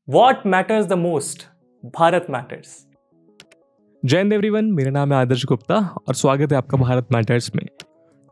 What matters the most? Bharat matters. जय Hind everyone, मेरा नाम है आदर्श गुप्ता और स्वागत है आपका भारत मैटर्स में।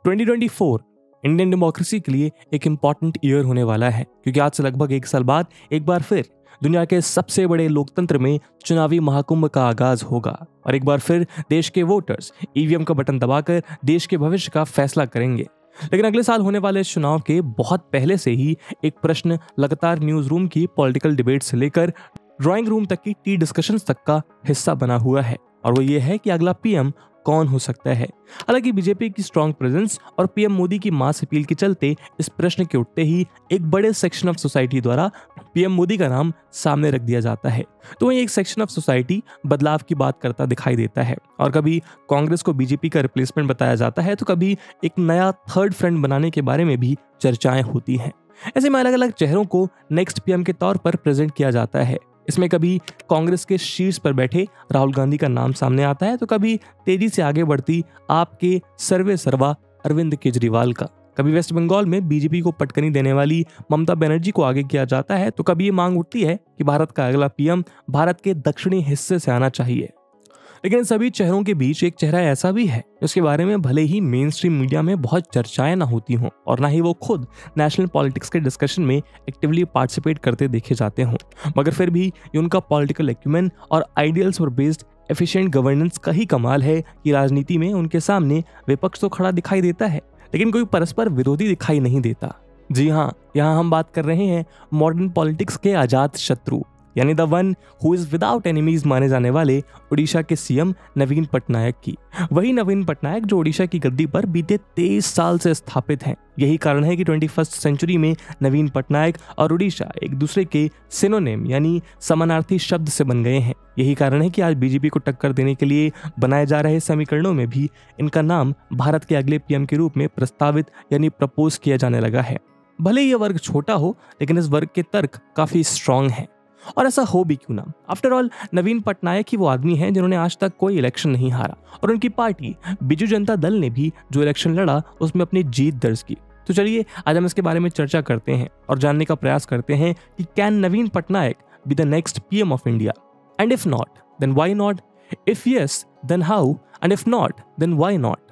2024 इंडियन डेमोक्रेसी के लिए एक इम्पॉर्टेंट ईयर होने वाला है, क्योंकि आज से लगभग एक साल बाद एक बार फिर दुनिया के सबसे बड़े लोकतंत्र में चुनावी महाकुंभ का आगाज होगा और एक बार फिर देश के वोटर्स ईवीएम का बटन दबाकर देश के भविष्य का फैसला करेंगे। लेकिन अगले साल होने वाले चुनाव के बहुत पहले से ही एक प्रश्न लगातार न्यूज रूम की पॉलिटिकल डिबेट से लेकर ड्राइंग रूम तक की टी डिस्कशंस तक का हिस्सा बना हुआ है, और वो ये है कि अगला पीएम कौन हो सकता है। हालांकि बीजेपी की स्ट्रांग प्रेजेंस और पीएम मोदी की मास अपील के चलते इस प्रश्न के उठते ही एक बड़े सेक्शन ऑफ सोसाइटी द्वारा पीएम मोदी का नाम सामने रख दिया जाता है। तो वहीं एक सेक्शन ऑफ सोसाइटी बदलाव की बात करता दिखाई देता है, और कभी कांग्रेस को बीजेपी का रिप्लेसमेंट बताया जाता है, तो कभी एक नया थर्ड फ्रंट बनाने के बारे में भी चर्चाएं होती हैं। ऐसे में अलग अलग चेहरों को नेक्स्ट पीएम के तौर पर प्रेजेंट किया जाता है। इसमें कभी कांग्रेस के शीर्ष पर बैठे राहुल गांधी का नाम सामने आता है, तो कभी तेजी से आगे बढ़ती आपके सर्वे सर्वा अरविंद केजरीवाल का, कभी वेस्ट बंगाल में बीजेपी को पटकनी देने वाली ममता बनर्जी को आगे किया जाता है, तो कभी ये मांग उठती है कि भारत का अगला पीएम भारत के दक्षिणी हिस्से से आना चाहिए। लेकिन इन सभी चेहरों के बीच एक चेहरा ऐसा भी है जिसके बारे में भले ही मेन स्ट्रीम मीडिया में बहुत चर्चाएं ना होती हों और ना ही वो खुद नेशनल पॉलिटिक्स के डिस्कशन में एक्टिवली पार्टिसिपेट करते देखे जाते हों, मगर फिर भी ये उनका पॉलिटिकल एक्यूमेन और आइडियल्स पर बेस्ड एफिशिएंट गवर्नेंस का ही कमाल है कि राजनीति में उनके सामने विपक्ष तो खड़ा दिखाई देता है, लेकिन कोई परस्पर विरोधी दिखाई नहीं देता। जी हाँ, यहाँ हम बात कर रहे हैं मॉडर्न पॉलिटिक्स के अजात शत्रु, यानी the one who is without enemies माने जाने वाले उड़ीसा के सीएम नवीन पटनायक की। वही नवीन पटनायक जो उड़ीसा की गद्दी पर बीते 23 साल से स्थापित हैं। यही कारण है कि 21st सेंचुरी में नवीन पटनायक और उड़ीसा एक दूसरे के सिनोनिम यानी समानार्थी शब्द से बन गए हैं। यही कारण है कि आज बीजेपी को टक्कर देने के लिए बनाए जा रहे समीकरणों में भी इनका नाम भारत के अगले पीएम के रूप में प्रस्तावित यानी प्रपोज किया जाने लगा है। भले यह वर्ग छोटा हो, लेकिन इस वर्ग के तर्क काफी स्ट्रांग हैं। और ऐसा हो भी क्यों ना, आफ्टर ऑल नवीन पटनायक ही वो आदमी हैं जिन्होंने आज तक कोई इलेक्शन नहीं हारा, और उनकी पार्टी बीजू जनता दल ने भी जो इलेक्शन लड़ा उसमें अपनी जीत दर्ज की। तो चलिए आज हम इसके बारे में चर्चा करते हैं और जानने का प्रयास करते हैं कि can Naveen Patnaik be the next PM of India, and if not then why not, if yes then how, and if not then why not.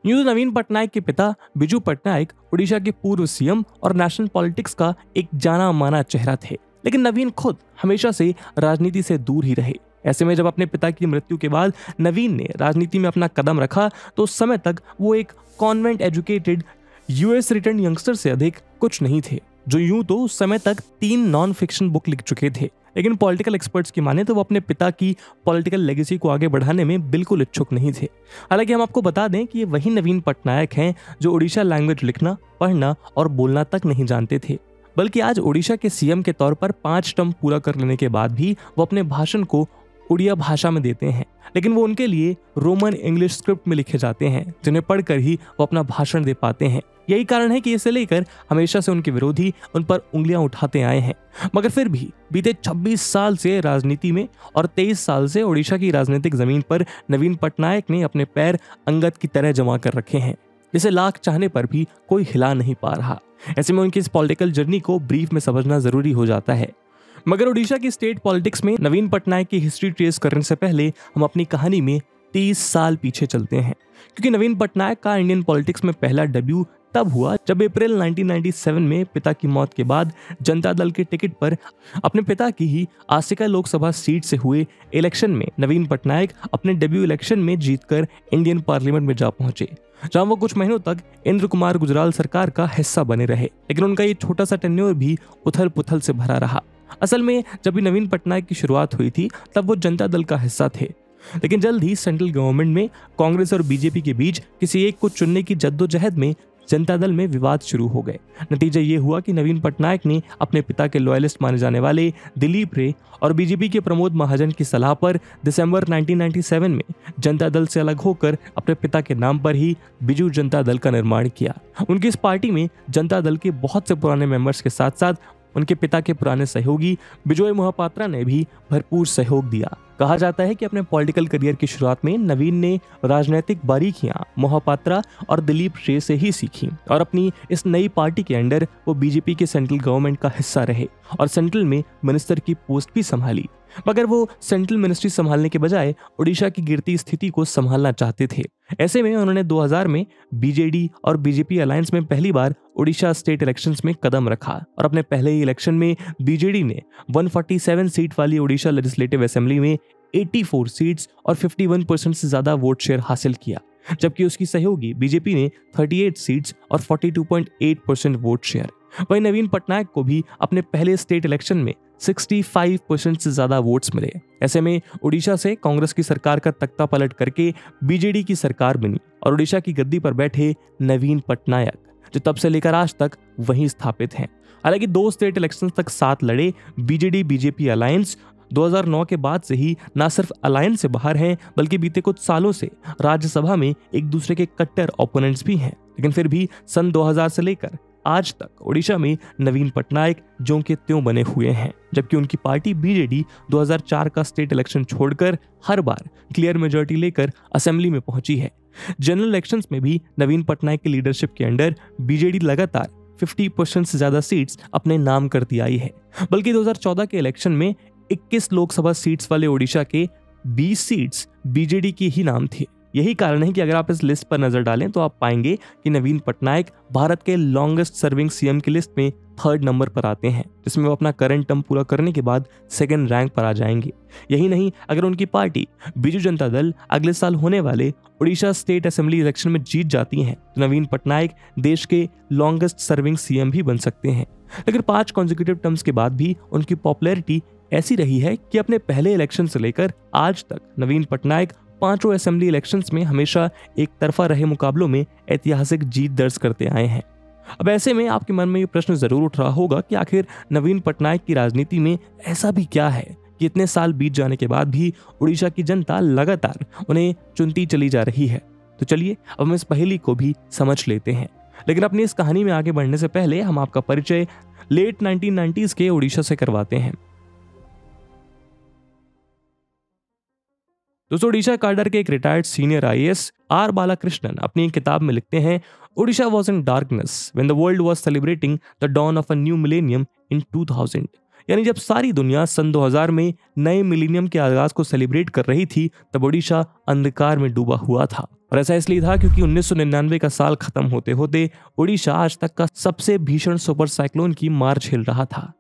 यूं नवीन पटनायक के पिता बिजू पटनायक उड़ीसा के पूर्व सीएम और नेशनल पॉलिटिक्स का एक जाना माना चेहरा थे, लेकिन नवीन खुद हमेशा से राजनीति से दूर ही रहे। ऐसे में जब अपने पिता की मृत्यु के बाद नवीन ने राजनीति में अपना कदम रखा, तो उस समय तक वो एक convent educated US return youngster से अधिक कुछ नहीं थे, जो यूं तो उस समय तक 3 नॉन फिक्शन बुक लिख चुके थे। लेकिन पॉलिटिकल एक्सपर्ट्स की माने तो वो अपने पिता की पॉलिटिकल लेगेसी को आगे बढ़ाने में बिल्कुल इच्छुक नहीं थे। हालांकि हम आपको बता दें कि ये वही नवीन पटनायक हैं जो उड़ीसा लैंग्वेज लिखना, पढ़ना और बोलना तक नहीं जानते थे, बल्कि आज उड़ीसा के सीएम के तौर पर 5 टर्म पूरा कर लेने के बाद भी वो अपने भाषण को उड़िया भाषा में देते हैं, लेकिन वो उनके लिए रोमन इंग्लिश स्क्रिप्ट में लिखे जाते हैं, जिन्हें पढ़कर ही वो अपना भाषण दे पाते हैं। यही कारण है कि इसे लेकर हमेशा से उनके विरोधी उन पर उंगलियां उठाते आए हैं, मगर फिर भी बीते 26 साल से राजनीति में और 23 साल से उड़ीसा की राजनीतिक जमीन पर नवीन पटनायक ने अपने पैर अंगद की तरह जमा कर रखे हैं, जिसे लाख चाहने पर भी कोई हिला नहीं पा रहा। ऐसे में उनकी इस पॉलिटिकल जर्नी को ब्रीफ में समझना जरूरी हो जाता है। मगर उड़ीसा की स्टेट पॉलिटिक्स में नवीन पटनायक की हिस्ट्री ट्रेस करने से पहले हम अपनी कहानी में 30 साल पीछे चलते हैं, क्योंकि नवीन पटनायक का इंडियन पॉलिटिक्स में पहला डेब्यू तब हुआ जब अप्रैल 1997 में पिता की मौत के बाद जनता दल के टिकट पर अपने पिता की ही आसिका लोकसभा सीट से हुए इलेक्शन में नवीन पटनायक अपने डेब्यू इलेक्शन में जीतकर इंडियन पार्लियामेंट में जा पहुंचे, जहां वो कुछ महीनों तक इंद्र कुमार गुजराल सरकार का हिस्सा बने रहे। लेकिन उनका ये छोटा सा टेन्योर भी उथल पुथल से भरा रहा। असल में जब भी नवीन पटनायक की शुरुआत हुई थी तब वो जनता दल का हिस्सा थे, लेकिन जल्द ही सेंट्रल गवर्नमेंट में कांग्रेस और बीजेपी के बीच किसी एक को चुनने की जद्दोजहद में जनता दल में विवाद शुरू हो गए। नतीजा ये हुआ कि नवीन पटनायक ने अपने पिता के लॉयलिस्ट माने जाने वाले दिलीप रे और बीजेपी के प्रमोद महाजन की सलाह पर दिसंबर 1997 में जनता दल से अलग होकर अपने पिता के नाम पर ही बिजू जनता दल का निर्माण किया। उनकी इस पार्टी में जनता दल के बहुत से पुराने मेंबर्स के साथ साथ उनके पिता के पुराने सहयोगी बिजोय मोहपात्रा ने भी भरपूर सहयोग दिया। कहा जाता है कि अपने पॉलिटिकल करियर की शुरुआत में नवीन ने राजनीतिक बारीकियां मोहपात्रा और दिलीप रे से ही सीखी और अपनी इस नई पार्टी के अंडर वो बीजेपी के सेंट्रल गवर्नमेंट का हिस्सा रहे और सेंट्रल में मिनिस्टर की पोस्ट भी संभाली। मगर वो सेंट्रल मिनिस्ट्री संभालने के बजाय उड़ीसा की गिरती स्थिति को संभालना चाहते थे। ऐसे में उन्होंने 2000 में बीजेडी और बीजेपी अलायंस में पहली बार उड़ीसा स्टेट इलेक्शंस में कदम रखा और अपने पहले ही इलेक्शन में बीजेडी ने 147 सीट वाली उड़ीसा लेजिस्लेटिव असेंबली में 84 सीट्स और 51% से ज्यादा वोट शेयर हासिल किया, जबकि उसकी सहयोगी बीजेपी ने 38 सीट्स और 42.8% वोट शेयर। वहीं नवीन पटनायक को भी अपने पहले स्टेट इलेक्शन में 65% से ज्यादा वोट्स मिले। ऐसे में उड़ीसा से कांग्रेस की सरकार का तख्ता पलट करके बीजेडी की सरकार बनी और उड़ीसा की गद्दी पर बैठे नवीन पटनायक, जो तब से लेकर आज तक वहीं स्थापित हैं। हालांकि 2 स्टेट इलेक्शंस तक साथ लड़े बीजेडी बीजेपी अलायंस 2009 के बाद से ही न सिर्फ अलायंस से बाहर हैं, बल्कि बीते कुछ सालों से राज्यसभा में एक दूसरे के कट्टर ओपोनेंट्स भी हैं। लेकिन फिर भी सन 2000 से लेकर आज तक उड़ीसा में नवीन पटनायक ज्यों के त्यों बने हुए हैं, जबकि उनकी पार्टी बीजेडी 2004 का स्टेट इलेक्शन छोड़कर हर बार क्लियर मेजॉरिटी लेकर असेंबली में पहुंची है। जनरल इलेक्शंस में भी नवीन पटनायक की लीडरशिप के अंडर बीजेडी लगातार 50% से ज्यादा सीट्स अपने नाम करती आई है। बल्कि 2014 के इलेक्शन में 21 लोकसभा सीट्स वाले उड़ीसा के 20 सीट्स बीजेडी की ही नाम थी। यही कारण है कि अगर आप इस लिस्ट पर नजर डालें तो आप पाएंगे कि नवीन पटनायक भारत के लॉन्गेस्ट सर्विंग सीएम की लिस्ट में 3rd नंबर पर आते हैं, जिसमें वो अपना करंट टर्म पूरा करने के बाद 2nd रैंक पर आ जाएंगे। यही नहीं, अगर उनकी पार्टी बीजू जनता दल अगले साल होने वाले उड़ीसा स्टेट असेंबली इलेक्शन में जीत जाती है तो नवीन पटनायक देश के लॉन्गेस्ट सर्विंग सीएम भी बन सकते हैं। लेकिन 5 कॉन्जिक्यूटिव टर्म्स के बाद भी उनकी पॉपुलैरिटी ऐसी रही है कि अपने पहले इलेक्शन से लेकर आज तक नवीन पटनायक 5 असेंबली इलेक्शंस में हमेशा एक तरफा रहे मुकाबलों में ऐतिहासिक जीत दर्ज करते आए हैं। अब ऐसे में आपके मन में ये प्रश्न जरूर उठ रहा होगा कि आखिर नवीन पटनायक की राजनीति में ऐसा भी क्या है कि इतने साल बीत जाने के बाद भी उड़ीसा की जनता लगातार उन्हें चुनती चली जा रही है। तो चलिए अब हम इस पहेली को भी समझ लेते हैं। लेकिन अपनी इस कहानी में आगे बढ़ने से पहले हम आपका परिचय लेट 1990s के उड़ीसा से करवाते हैं। दोस्तों, उड़ीसा काडर के एक retired senior IAS R Balakrishnan अपनी एक किताब में लिखते हैं, Orissa was in darkness when the world was celebrating the dawn of a new millennium in 2000। यानी जब सारी दुनिया सन 2000 में नए मिलेनियम के आगाज को सेलिब्रेट कर रही थी, तब उड़ीसा अंधकार में डूबा हुआ था। और ऐसा इसलिए था क्योंकि 1999 का साल खत्म होते होते उड़ीसा आज तक का सबसे भीषण सुपर साइक्लोन की मार झेल रहा था।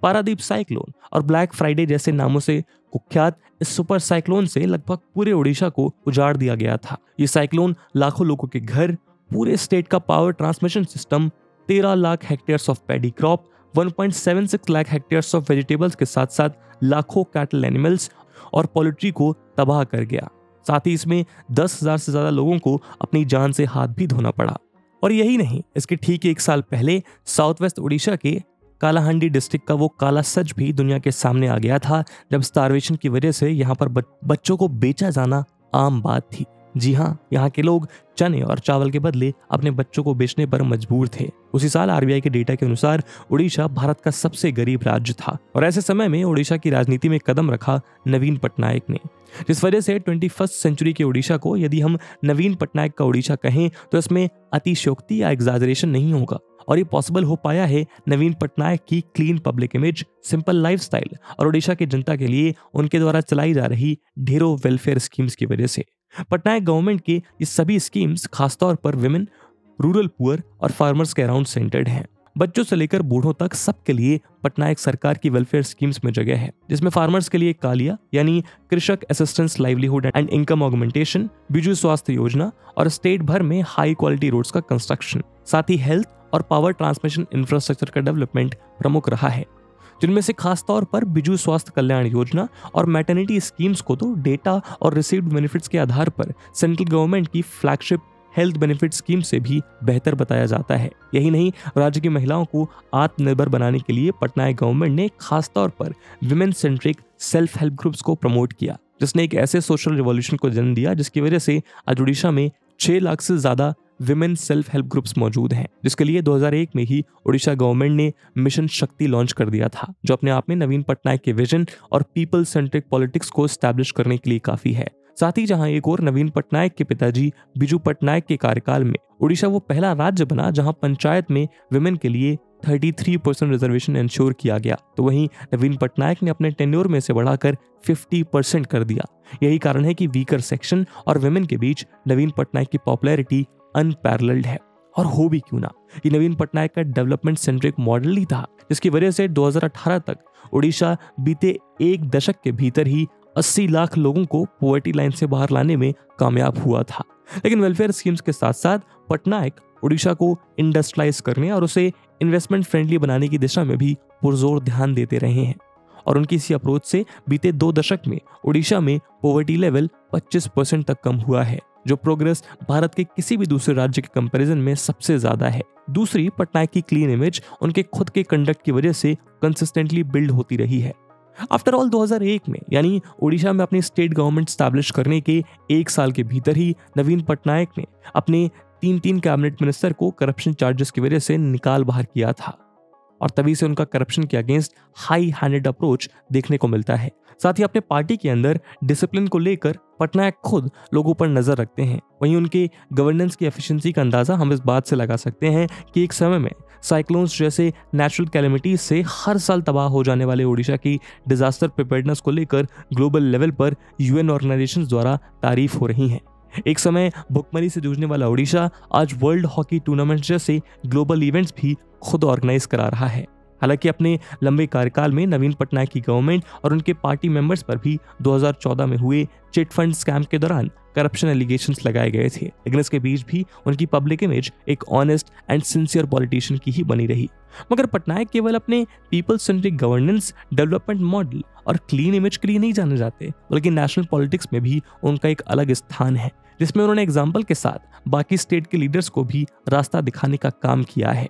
पारादीप साइक्लोन और ब्लैक फ्राइडे जैसे नामों से कुख्यात इस सुपर साइक्लोन से लगभग पूरे उड़ीसा को उजाड़ दिया गया था। ये साइक्लोन लाखों लोगों के घर, पूरे स्टेट का power transmission system, 13 lakh hectares of paddy crop, 1.76 lakh hectares of vegetables के साथ साथ लाखों कैटल एनिमल्स और पोल्ट्री को तबाह कर गया। साथ ही इसमें 10,000 से ज्यादा लोगों को अपनी जान से हाथ भी धोना पड़ा। और यही नहीं, इसके ठीक 1 साल पहले साउथ वेस्ट उड़ीसा के कालाहांडी डिस्ट्रिक्ट का वो काला सच भी दुनिया के सामने आ गया था, जब स्टारवेशन की वजह से यहाँ पर बच्चों को बेचा जाना आम बात थी। जी हाँ, यहाँ के लोग चने और चावल के बदले अपने बच्चों को बेचने पर मजबूर थे। उसी साल आरबीआई के डेटा के अनुसार उड़ीसा भारत का सबसे गरीब राज्य था और ऐसे समय में उड़ीसा की राजनीति में कदम रखा नवीन पटनायक ने, जिस वजह से 21st सेंचुरी के उड़ीसा को यदि हम नवीन पटनायक का उड़ीसा कहें तो इसमें अतिशयोक्ति या एग्जैजरेशन नहीं होगा। और ये पॉसिबल हो पाया है नवीन पटनायक की clean public image, simple lifestyle और उड़ीसा की जनता के लिए उनके द्वारा चलाई जा रही ढेरों वेलफेयर स्कीम्स की वजह से। पटनायक गवर्नमेंट के ये सभी स्कीम्स खासतौर पर विमेन, रूरल पुअर और फार्मर्स के अराउंड सेंटर्ड हैं। बच्चों से लेकर बूढ़ों तक सबके लिए पटनायक सरकार की वेलफेयर स्कीम्स में जगह है, जिसमें फार्मर्स के लिए कालिया यानी कृषक assistance livelihood and income augmentation, Biju स्वास्थ्य योजना और स्टेट भर में हाई क्वालिटी रोड्स का कंस्ट्रक्शन, साथ ही हेल्थ और पावर ट्रांसमिशन इंफ्रास्ट्रक्चर का डेवलपमेंट प्रमुख रहा है, जिनमें से खासतौर पर बिजू स्वास्थ्य कल्याण योजना और मैटरनिटी स्कीम्स को तो डेटा और रिसीव्ड बेनिफिट्स के आधार पर सेंट्रल गवर्नमेंट की फ्लैगशिप हेल्थ बेनिफिट स्कीम से भी बेहतर बताया जाता है। यही नहीं, राज्य की महिलाओं को आत्मनिर्भर बनाने के लिए पटनायक गवर्नमेंट ने खासतौर पर women centric self help groups को प्रमोट किया, जिसने एक ऐसे सोशल रिवॉल्यूशन को जन्म दिया जिसकी वजह से आज उड़ीसा में 6 लाख से ज्यादा विमेन सेल्फ हेल्प ग्रुप्स मौजूद हैं, जिसके लिए 2001 में ही उड़ीसा गवर्नमेंट ने मिशन शक्ति लॉन्च कर दिया था, जो अपने आप में नवीन पटनायक के विजन और पीपल सेंट्रिक पॉलिटिक्स को एस्टैब्लिश करने के लिए काफी है। साथ ही जहां एक और नवीन पटनायक के पिताजी बिजू पटनायक के कार्यकाल में उड़ीसा वो पहला राज्य बना जहां पंचायत में विमेन के लिए 33% रिजर्वेशन इंश्योर किया गया, तो वहीं नवीन पटनायक ने अपने टेन्योर में से बढ़ाकर 50% कर दिया। यही कारण है कि वीकर सेक्शन और विमेन के बीच नवीन पटनायक की पॉपुलैरिटी अनपैरेलल्ड है। और हो भी क्यों ना, ये नवीन पटनायक का डेवलपमेंट सेंट्रिक मॉडल ही था, जिसकी वजह से 2018 तक उड़ीसा बीते एक दशक के भीतर ही 80 लाख लोगों को पॉवर्टी लाइन से बाहर लाने में कामयाब हुआ था। लेकिन वेलफेयर स्कीम्स के साथ साथ पटनायक उड़ीसा को इंडस्ट्रियलाइज करने और उसे इन्वेस्टमेंट फ्रेंडली बनाने की दिशा में भी पुरजोर ध्यान देते रहे हैं। और उनकी इसी अप्रोच से बीते 2 दशक में उड़ीसा में पॉवर्टी लेवल 25% तक कम हुआ है, जो प्रोग्रेस भारत के किसी भी दूसरे राज्य के कंपैरिजन में सबसे ज्यादा है। दूसरी, पटनायक की क्लीन इमेज उनके खुद के कंडक्ट की वजह से कंसिस्टेंटली बिल्ड होती रही है। आफ्टर ऑल 2001 में, यानी उड़ीसा में अपनी स्टेट गवर्नमेंट स्टैब्लिश करने के 1 साल के भीतर ही नवीन पटनायक ने अपने 3 कैबिनेट मिनिस्टर को करप्शन चार्जेस की वजह से निकाल बाहर किया था, और तभी से उनका करप्शन के अगेंस्ट हाई हैंडेड अप्रोच देखने को मिलता है। साथ ही अपने पार्टी के अंदर डिसिप्लिन को लेकर पटनायक खुद लोगों पर नजर रखते हैं। वहीं उनके गवर्नेंस की एफिशिएंसी का अंदाजा हम इस बात से लगा सकते हैं कि एक समय में साइक्लोन्स जैसे नेचुरल कैलेमिटीज से हर साल तबाह हो जाने वाले उड़ीसा की डिजास्टर प्रिपेयर्डनेस को लेकर ग्लोबल लेवल पर यूएन ऑर्गेनाइजेशंस द्वारा तारीफ हो रही है। एक समय भुखमरी से जूझने वाला उड़ीसा आज वर्ल्ड हॉकी टूर्नामेंट जैसे ग्लोबल इवेंट्स भी खुद ऑर्गेनाइज करा रहा है। हालांकि अपने लंबे कार्यकाल में नवीन पटनायक की गवर्नमेंट और उनके पार्टी मेंबर्स पर भी 2014 में हुए चिट फंड स्कैम के दौरान करप्शन एलिगेशंस लगाए गए थे, लेकिन इसके बीच भी उनकी पब्लिक इमेज एक ऑनेस्ट एंड सिंसियर पॉलिटिशियन की ही बनी रही। मगर पटनायक केवल अपने people centric governance, development model और क्लीन इमेज के लिए नहीं जाने जाते, बल्कि नेशनल पॉलिटिक्स में भी उनका एक अलग स्थान है, जिसमें उन्होंने एग्जाम्पल के साथ बाकी स्टेट के लीडर्स को भी रास्ता दिखाने का काम किया है।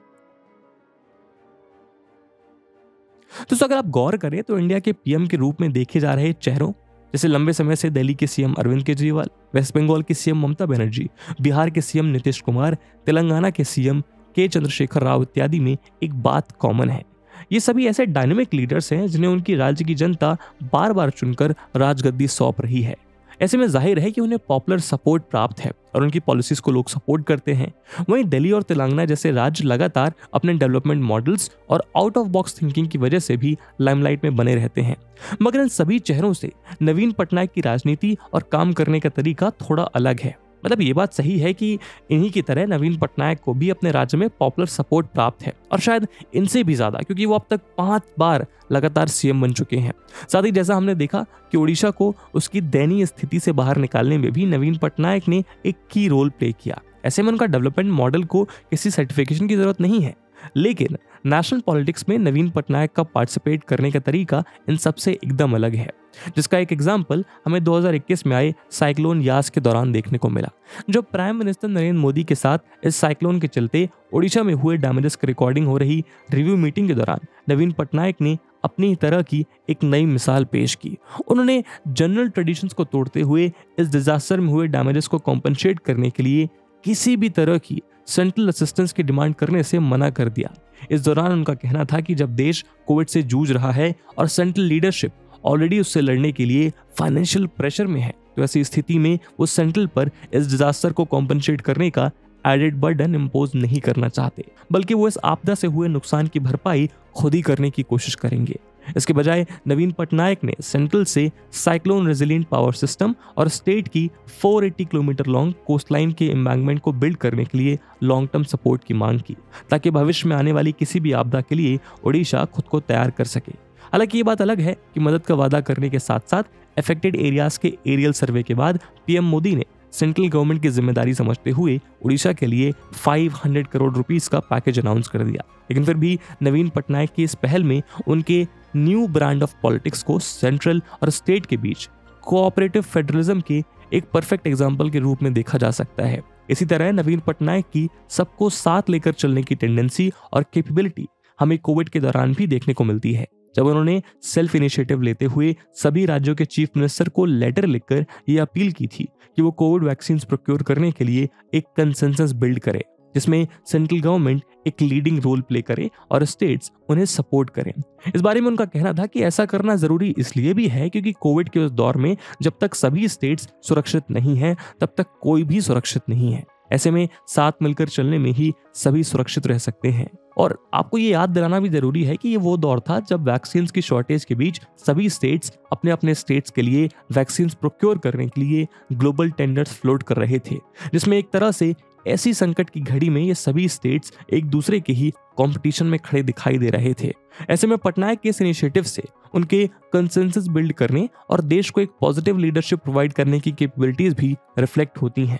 तो अगर आप गौर करें तो इंडिया के पीएम के रूप में देखे जा रहे चेहरों जैसे लंबे समय से दिल्ली के सीएम अरविंद केजरीवाल, वेस्ट बंगाल के सीएम ममता बनर्जी, बिहार के सीएम नीतीश कुमार, तेलंगाना के सीएम के चंद्रशेखर राव इत्यादि में एक बात कॉमन है। ये सभी ऐसे डायनेमिक लीडर्स हैं जिन्हें उनकी राज्य की जनता बार बार चुनकर राजगद्दी सौंप रही है। ऐसे में जाहिर है कि उन्हें पॉपुलर सपोर्ट प्राप्त है और उनकी पॉलिसीज को लोग सपोर्ट करते हैं। वहीं दिल्ली और तेलंगाना जैसे राज्य लगातार अपने डेवलपमेंट मॉडल्स और आउट ऑफ बॉक्स थिंकिंग की वजह से भी लाइमलाइट में बने रहते हैं। मगर इन सभी चेहरों से नवीन पटनायक की राजनीति और काम करने का तरीका थोड़ा अलग है। मतलब ये बात सही है कि इन्हीं की तरह नवीन पटनायक को भी अपने राज्य में पॉपुलर सपोर्ट प्राप्त है, और शायद इनसे भी ज्यादा, क्योंकि वो अब तक 5 बार लगातार सीएम बन चुके हैं। साथ ही जैसा हमने देखा कि उड़ीसा को उसकी दयनीय स्थिति से बाहर निकालने में भी नवीन पटनायक ने एक की रोल प्ले किया। ऐसे में उनका डेवलपमेंट मॉडल को किसी सर्टिफिकेशन की जरूरत नहीं है, लेकिन नेशनल पॉलिटिक्स में नवीन पटनायक का पार्टिसिपेट करने का तरीका इन सबसे एकदम अलग है, जिसका एक एग्जाम्पल हमें 2021 में आए साइक्लोन यास के दौरान देखने को मिला। जो प्राइम मिनिस्टर नरेंद्र मोदी के साथ इस साइक्लोन के चलते ओडिशा में हुए डैमेजेस की रिकॉर्डिंग हो रही रिव्यू मीटिंग के दौरान नवीन पटनायक ने अपनी तरह की एक नई मिसाल पेश की। उन्होंने जनरल ट्रेडिशंस को तोड़ते हुए इस डिजास्टर में हुए डैमेजेस को कॉम्पनसेट करने के लिए किसी भी तरह की सेंट्रल असिस्टेंस की डिमांड करने से मना कर दिया। इस दौरान उनका कहना था कि जब देश कोविड से जूझ रहा है और सेंट्रल लीडरशिप ऑलरेडी उससे लड़ने के लिए फाइनेंशियल प्रेशर में है, तो ऐसी स्थिति में वो सेंट्रल पर इस डिजास्टर को कॉम्पनसेट करने का एडेड बर्डन इम्पोज नहीं करना चाहते, बल्कि वो इस आपदा से हुए नुकसान की भरपाई खुद ही करने की कोशिश करेंगे। इसके बजाय नवीन पटनायक ने सेंट्रल से साइक्लोन रेजिलिएंट पावर सिस्टम और स्टेट की 480 किलोमीटर लॉन्ग कोस्टलाइन के एम्बैंकमेंट को बिल्ड करने के लिए लॉन्ग टर्म सपोर्ट की मांग की, ताकि भविष्य में आने वाली किसी भी आपदा के लिए ओडिशा खुद को तैयार कर सके। हालांकि ये बात अलग है कि मदद का वादा करने के साथ साथ अफेक्टेड एरियाज के एरियल सर्वे के बाद पीएम मोदी ने सेंट्रल गवर्नमेंट की जिम्मेदारी समझते हुए उड़ीसा के लिए 500 करोड़ रुपीस का पैकेज अनाउंस कर दिया। लेकिन फिर भी नवीन पटनायक की इस पहल में उनके न्यू ब्रांड ऑफ पॉलिटिक्स को सेंट्रल और स्टेट के बीच कोऑपरेटिव फेडरलिज्म के एक परफेक्ट एग्जाम्पल के रूप में देखा जा सकता है। इसी तरह नवीन पटनायक की सबको साथ लेकर चलने की टेंडेंसी और कैपेबिलिटी हमें कोविड के दौरान भी देखने को मिलती है। जब उन्होंने सेल्फ इनिशिएटिव लेते हुए सभी राज्यों के चीफ मिनिस्टर को लेटर लिखकर ये अपील की थी कि वो कोविड वैक्सीन प्रोक्योर करने के लिए एक कंसेंसस बिल्ड करे जिसमें सेंट्रल गवर्नमेंट एक लीडिंग रोल प्ले करे और स्टेट्स उन्हें सपोर्ट करें। इस बारे में उनका कहना था कि ऐसा करना जरूरी इसलिए भी है क्योंकि कोविड के उस दौर में जब तक सभी स्टेट्स सुरक्षित नहीं हैं तब तक कोई भी सुरक्षित नहीं है। ऐसे में साथ मिलकर चलने में ही सभी सुरक्षित रह सकते हैं। और आपको ये याद दिलाना भी जरूरी है कि ये वो दौर था जब वैक्सीन की शॉर्टेज के बीच सभी स्टेट्स अपने अपने स्टेट्स के लिए वैक्सीन प्रोक्योर करने के लिए ग्लोबल टेंडर्स फ्लोट कर रहे थे, जिसमें एक तरह से ऐसी संकट की घड़ी में ये सभी स्टेट्स एक दूसरे के ही कंपटीशन में खड़े दिखाई दे रहे थे। ऐसे में पटनायक के इस इनिशिएटिव से उनके कंसेंसस बिल्ड करने और देश को एक पॉजिटिव लीडरशिप प्रोवाइड करने की कैपेबिलिटीज भी रिफ्लेक्ट होती हैं,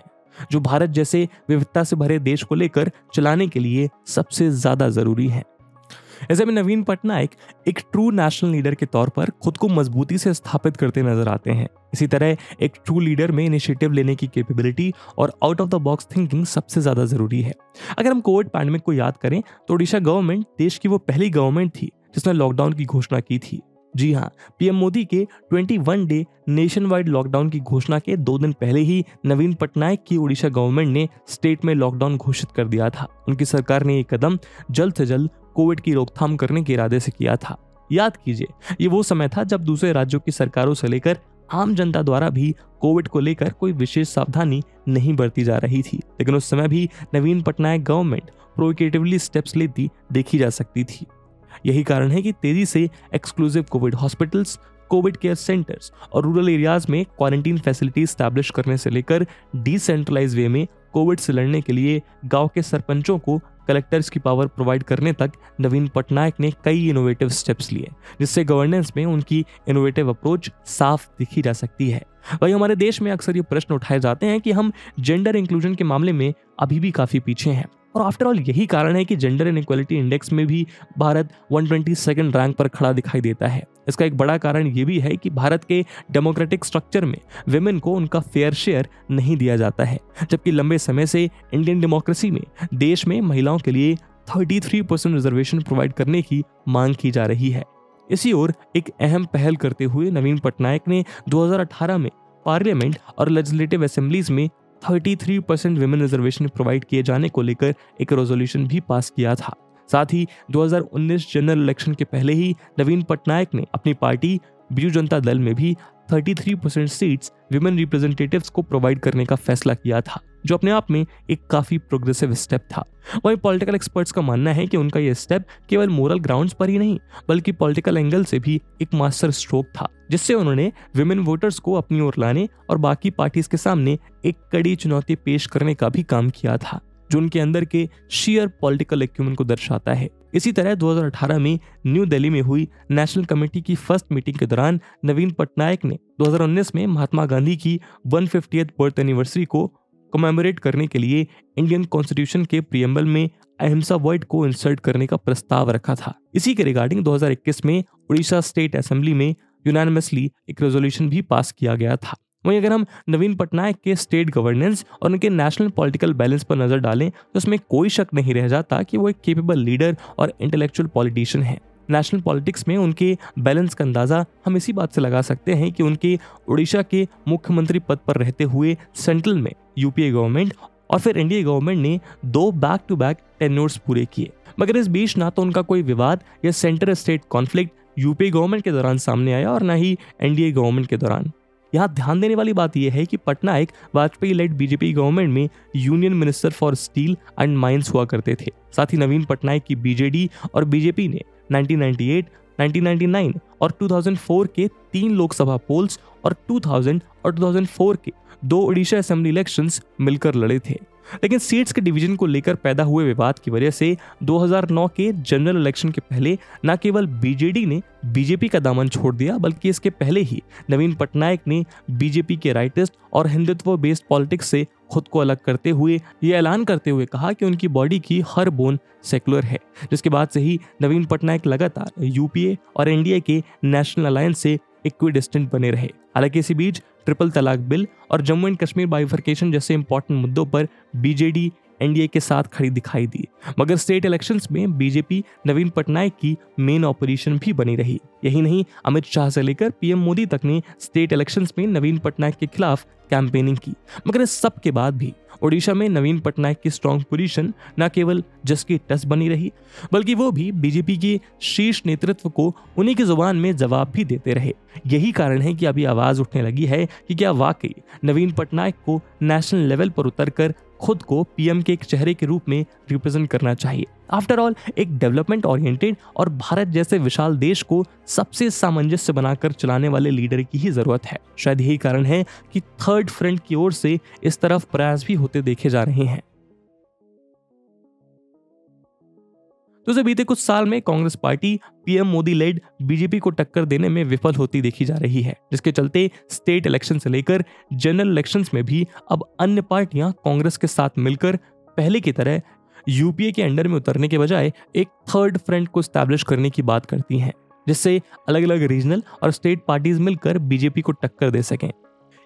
जो भारत जैसे विविधता से भरे देश को लेकर चलाने के लिए सबसे ज्यादा जरूरी है। ऐसे में नवीन पटनायक एक ट्रू नेशनल लीडर के तौर पर खुद को मजबूती से स्थापित करते नजर आते हैं। इसी तरह एक ट्रू लीडर में इनिशिएटिव लेने की कैपेबिलिटी और out of the box thinking सबसे ज्यादा जरूरी है। अगर हम कोविड पैंडेमिक को याद करें तो ओडिशा गवर्नमेंट देश की वो पहली गवर्नमेंट थी जिसने लॉकडाउन की घोषणा की थी। जी हाँ, पीएम मोदी के 21 डे नेशन वाइड लॉकडाउन की घोषणा के 2 दिन पहले ही नवीन पटनायक की ओडिशा गवर्नमेंट ने स्टेट में लॉकडाउन घोषित कर दिया था। उनकी सरकार ने ये कदम जल्द से जल्द कोविड की रोकथाम करने के इरादे से किया था। याद कीजिए, ये वो समय था जब दूसरे राज्यों की सरकारों से लेकर आम जनता द्वारा भी कोविड को लेकर कोई विशेष सावधानी नहीं बरती जा रही थी, लेकिन उस समय भी नवीन पटनायक गवर्नमेंट प्रोएक्टिवली स्टेप्स लेती देखी जा सकती थी। यही कारण है कि तेजी से exclusive Covid hospitals, Covid care centres और रूरल एरियाज में क्वारंटीन फैसिलिटीज स्टैब्लिश करने से लेकर डिसेंट्रलाइज वे में कोविड से लड़ने के लिए गांव के सरपंचों को कलेक्टर्स की पावर प्रोवाइड करने तक नवीन पटनायक ने कई इनोवेटिव स्टेप्स लिए, जिससे गवर्नेंस में उनकी इनोवेटिव अप्रोच साफ दिखी जा सकती है। वही हमारे देश में अक्सर ये प्रश्न उठाए जाते हैं कि हम जेंडर इंक्लूजन के मामले में अभी भी काफी पीछे हैं, और आफ्टर ऑल यही कारण है कि जेंडर इनइक्वालिटी इंडेक्स में भी भारत 122nd रैंक पर खड़ा दिखाई देता है। इसका एक बड़ा कारण ये भी है कि भारत के डेमोक्रेटिक स्ट्रक्चर में विमेन को उनका फेयर शेयर नहीं दिया जाता है, जबकि लंबे समय से इंडियन डेमोक्रेसी में देश में महिलाओं के लिए 33% रिजर्वेशन प्रोवाइड करने की मांग की जा रही है। इसी ओर एक अहम पहल करते हुए नवीन पटनायक ने 2018 में पार्लियामेंट और लेजिस्लेटिव असेंबलीज में 33% विमेन रिजर्वेशन प्रोवाइड किए जाने को लेकर एक रेजोल्यूशन भी पास किया था। साथ ही 2019 जनरल इलेक्शन के पहले ही नवीन पटनायक ने अपनी पार्टी बीजू जनता दल में भी 33% सीट्स विमेन रिप्रेजेंटेटिव्स को प्रोवाइड करने का फैसला किया था, जो अपने आप में एक काफी प्रोग्रेसिव स्टेप था। वहीं पॉलिटिकल एक्सपर्ट्स का मानना है कि उनका यह स्टेप केवल मोरल ग्राउंड्स पर ही नहीं बल्कि पॉलिटिकल एंगल से भी एक मास्टर स्ट्रोक था, जिससे उन्होंने विमेन वोटर्स को अपनी ओर लाने और बाकी पार्टीज के सामने एक कड़ी चुनौती पेश करने का भी काम किया था, जो उनके अंदर के शेयर पॉलिटिकल एक्यूमेन को दर्शाता है। इसी तरह 2018 में न्यू दिल्ली में हुई नेशनल कमेटी की फर्स्ट मीटिंग के दौरान नवीन पटनायक ने 2019 में महात्मा गांधी की 150th बर्थ एनिवर्सरी को कमेमोरेट करने के लिए इंडियन कॉन्स्टिट्यूशन के प्रीएम्बल में अहिंसा वर्ड को इंसर्ट करने का प्रस्ताव रखा था। इसी के रिगार्डिंग 2021 में उड़ीसा स्टेट असेंबली में यूनानिमसली एक रेजोल्यूशन भी पास किया गया था। वहीं अगर हम नवीन पटनायक के स्टेट गवर्नेंस और उनके नेशनल पॉलिटिकल बैलेंस पर नजर डालें तो उसमें कोई शक नहीं रह जाता कि वो एक केपेबल लीडर और इंटेलेक्चुअल पॉलिटिशियन है। नेशनल पॉलिटिक्स में उनके बैलेंस का अंदाजा हम इसी बात से लगा सकते हैं कि उनके उड़ीसा के मुख्यमंत्री पद पर रहते हुए सेंट्रल में यूपीए गवर्नमेंट और फिर एनडीए गवर्नमेंट ने 2 बैक टू बैक टेन्योर्स पूरे किए, मगर इस बीच ना तो उनका कोई विवाद या centre state conflict UPA government के दौरान सामने आया और ना ही एनडीए गवर्नमेंट के दौरान। यहाँ ध्यान देने वाली बात यह है कि Patnaik Vajpayee led BJP government में union minister for steel and mines हुआ करते थे। साथ ही नवीन पटनायक की बीजेडी और बीजेपी ने 1998, 1999 और 2004 के 3 लोकसभा पोल्स और 2000 और 2004 के 2 ओडिशा असेंबली इलेक्शंस मिलकर लड़े थे। लेकिन सीट्स के डिवीजन को लेकर पैदा हुए विवाद की वजह से 2009 के जनरल इलेक्शन के पहले न केवल बीजेडी ने बीजेपी का दामन छोड़ दिया, बल्कि इसके पहले ही नवीन पटनायक ने बीजेपी के राइटिस्ट और हिंदुत्व बेस्ड पॉलिटिक्स से खुद को अलग करते हुए ये ऐलान करते हुए कहा कि उनकी बॉडी की हर बोन सेकुलर है, जिसके बाद से ही नवीन पटनायक लगातार यूपीए और एनडीए के नेशनल अलायंस से इक्विडिस्टेंट बने रहे। हालांकि इसी बीच ट्रिपल तलाक बिल और जम्मू एंड कश्मीर बाइफर्केशन जैसे इंपॉर्टेंट मुद्दों पर बीजेडी, एनडीए के साथ खड़ी दिखाई दी, मगर स्टेट इलेक्शंस में बीजेपी नवीन पटनायक की मेन ऑपोजिशन भी बनी रही। यही नहीं, अमित शाह से लेकर पीएम मोदी तक ने स्टेट इलेक्शंस में नवीन पटनायक के खिलाफ कैंपेनिंग की। मगर इस सब के बाद भी ओडिशा में नवीन पटनायक की स्ट्रॉन्ग पोजीशन न केवल जस की टस बनी रही, बल्कि वो भी बीजेपी के शीर्ष नेतृत्व को उन्हीं की जुबान में जवाब भी देते रहे। यही कारण है कि अभी आवाज उठने लगी है कि क्या वाकई नवीन पटनायक को नेशनल लेवल पर उतरकर खुद को पीएम के एक चेहरे के रूप में रिप्रेजेंट करना चाहिए। आफ्टर ऑल, एक डेवलपमेंट ओरिएंटेड और भारत जैसे विशाल देश को सबसे सामंजस्य बनाकर चलाने वाले लीडर की ही जरूरत है। शायद यही कारण है कि थर्ड फ्रंट की ओर से इस तरफ प्रयास भी होते देखे जा रहे हैं। तो बीते कुछ साल में Congress party PM Modi led BJP को टक्कर देने में विफल होती देखी जा रही है, जिसके चलते स्टेट इलेक्शन से लेकर जनरल इलेक्शंस में भी अब अन्य पार्टियां कांग्रेस के साथ मिलकर पहले की तरह यूपीए के अंडर में उतरने के बजाय एक थर्ड फ्रंट को स्टैब्लिश करने की बात करती हैं, जिससे अलग अलग रीजनल और स्टेट पार्टीज मिलकर बीजेपी को टक्कर दे सकें।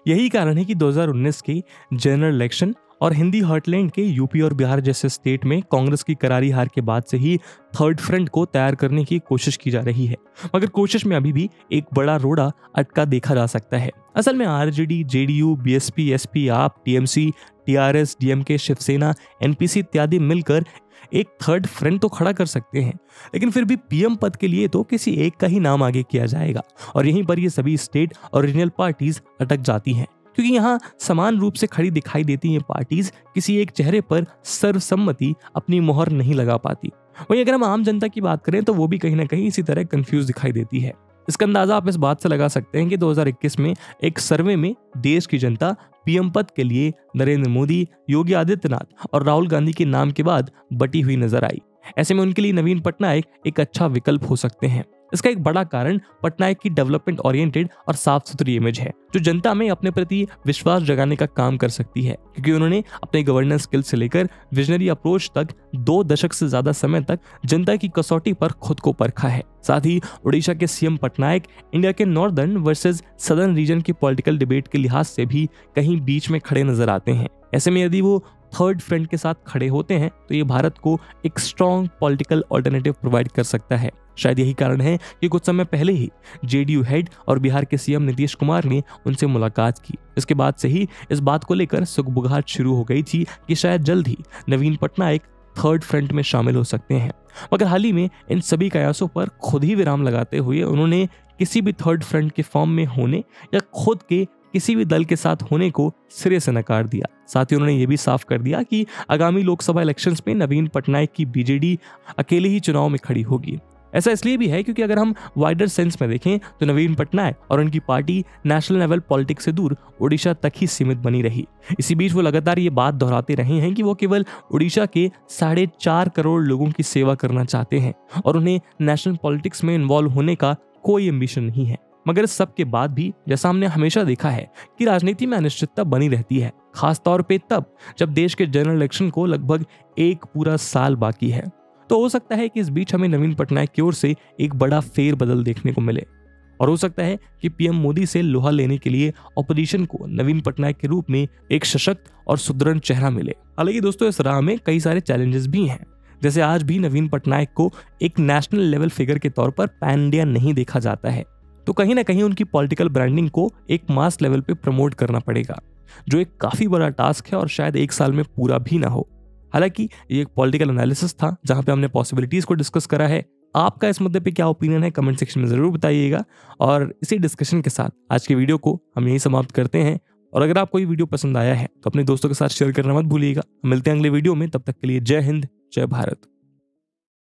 यही कारण है कि 2019 के जनरल इलेक्शन और हिंदी हार्टलैंड के यूपी और बिहार जैसे स्टेट में कांग्रेस की करारी हार के बाद से ही थर्ड फ्रंट को तैयार करने की कोशिश की जा रही है, मगर कोशिश में अभी भी एक बड़ा रोड़ा अटका देखा जा सकता है। असल में RJD, JDU, BSP, SP, AAP, TMC, TRS, DMK, Shiv Sena, NPC इत्यादि मिलकर एक थर्ड फ्रंट तो खड़ा कर सकते हैं, लेकिन फिर भी पीएम पद के लिए तो किसी एक का ही नाम आगे किया जाएगा और यहीं पर ये सभी स्टेट और रीजनल पार्टीज अटक जाती हैं, क्योंकि यहाँ समान रूप से खड़ी दिखाई देती हैं पार्टीज किसी एक चेहरे पर सर्वसम्मति अपनी मोहर नहीं लगा पाती। वहीं अगर हम आम जनता की बात करें तो वो भी कहीं ना कहीं इसी तरह कंफ्यूज दिखाई देती है। इसका अंदाजा आप इस बात से लगा सकते हैं कि 2021 में एक सर्वे में देश की जनता पीएम पद के लिए नरेंद्र मोदी, योगी आदित्यनाथ और राहुल गांधी के नाम के बाद बटी हुई नजर आई। ऐसे में उनके लिए नवीन पटनायक एक अच्छा विकल्प हो सकते हैं। इसका एक बड़ा कारण पटनायक की डेवलपमेंट ओरिएंटेड और साफ सुथरी इमेज है, जो जनता में अपने प्रति विश्वास जगाने का काम कर सकती है, क्योंकि उन्होंने अपने गवर्नेंस स्किल से लेकर विजनरी अप्रोच तक 2 दशक से ज्यादा समय तक जनता की कसौटी पर खुद को परखा है। साथ ही उड़ीसा के सीएम पटनायक इंडिया के नॉर्दर्न वर्सेस सदर्न रीजन की पॉलिटिकल डिबेट के लिहाज से भी कहीं बीच में खड़े नजर आते हैं। ऐसे में यदि वो थर्ड फ्रंट के साथ खड़े होते हैं तो ये भारत को एक स्ट्रॉन्ग पॉलिटिकल ऑल्टरनेटिव प्रोवाइड कर सकता है। शायद यही कारण है कि कुछ समय पहले ही जेडीयू हेड और बिहार के सीएम नीतीश कुमार ने उनसे मुलाकात की। इसके बाद से ही इस बात को लेकर सुगबुगाहट शुरू हो गई थी कि शायद जल्द ही नवीन पटनायक थर्ड फ्रंट में शामिल हो सकते हैं, मगर हाल ही में इन सभी कयासों पर खुद ही विराम लगाते हुए उन्होंने किसी भी थर्ड फ्रंट के फॉर्म में होने या खुद के किसी भी दल के साथ होने को सिरे से नकार दिया। साथ ही उन्होंने ये भी साफ कर दिया कि आगामी लोकसभा इलेक्शंस में नवीन पटनायक की बीजेडी अकेले ही चुनाव में खड़ी होगी। ऐसा इसलिए भी है क्योंकि अगर हम वाइडर सेंस में देखें तो नवीन पटनायक और उनकी पार्टी नेशनल लेवल पॉलिटिक्स से दूर उड़ीसा तक ही सीमित बनी रही। इसी बीच वो लगातार ये बात दोहराते रहे हैं कि वो केवल उड़ीसा के 4.5 करोड़ लोगों की सेवा करना चाहते हैं और उन्हें नेशनल पॉलिटिक्स में इन्वॉल्व होने का कोई एम्बिशन नहीं है। मगर इस सब के बाद भी जैसा हमने हमेशा देखा है कि राजनीति में अनिश्चितता बनी रहती है, खासतौर पे तब जब देश के जनरल इलेक्शन को लगभग एक पूरा साल बाकी है। तो हो सकता है कि इस बीच हमें नवीन पटनायक की ओर से एक बड़ा फेर बदल देखने को मिले और हो सकता है कि पीएम मोदी से लोहा लेने के लिए ऑपोजिशन को नवीन पटनायक के रूप में एक सशक्त और सुदृढ़ चेहरा मिले। हालांकि दोस्तों, इस राह में कई सारे चैलेंजेस भी हैं, जैसे आज भी नवीन पटनायक को एक नेशनल लेवल फिगर के तौर पर पैन इंडिया नहीं देखा जाता है, तो कहीं ना कहीं उनकी पॉलिटिकल ब्रांडिंग को एक मास लेवल पे प्रमोट करना पड़ेगा, जो एक काफी बड़ा टास्क है और शायद एक साल में पूरा भी ना हो। हालांकि ये एक पॉलिटिकल एनालिसिस था जहां पे हमने पॉसिबिलिटीज को डिस्कस करा है। आपका इस मुद्दे पे क्या ओपिनियन है कमेंट सेक्शन में जरूर बताइएगा। और इसी डिस्कशन के साथ आज की वीडियो को हम यहीं समाप्त करते हैं। और अगर आपको ये वीडियो पसंद आया है तो अपने दोस्तों के साथ शेयर करना मत भूलिएगा। मिलते हैं अगले वीडियो में, तब तक के लिए जय हिंद, जय भारत।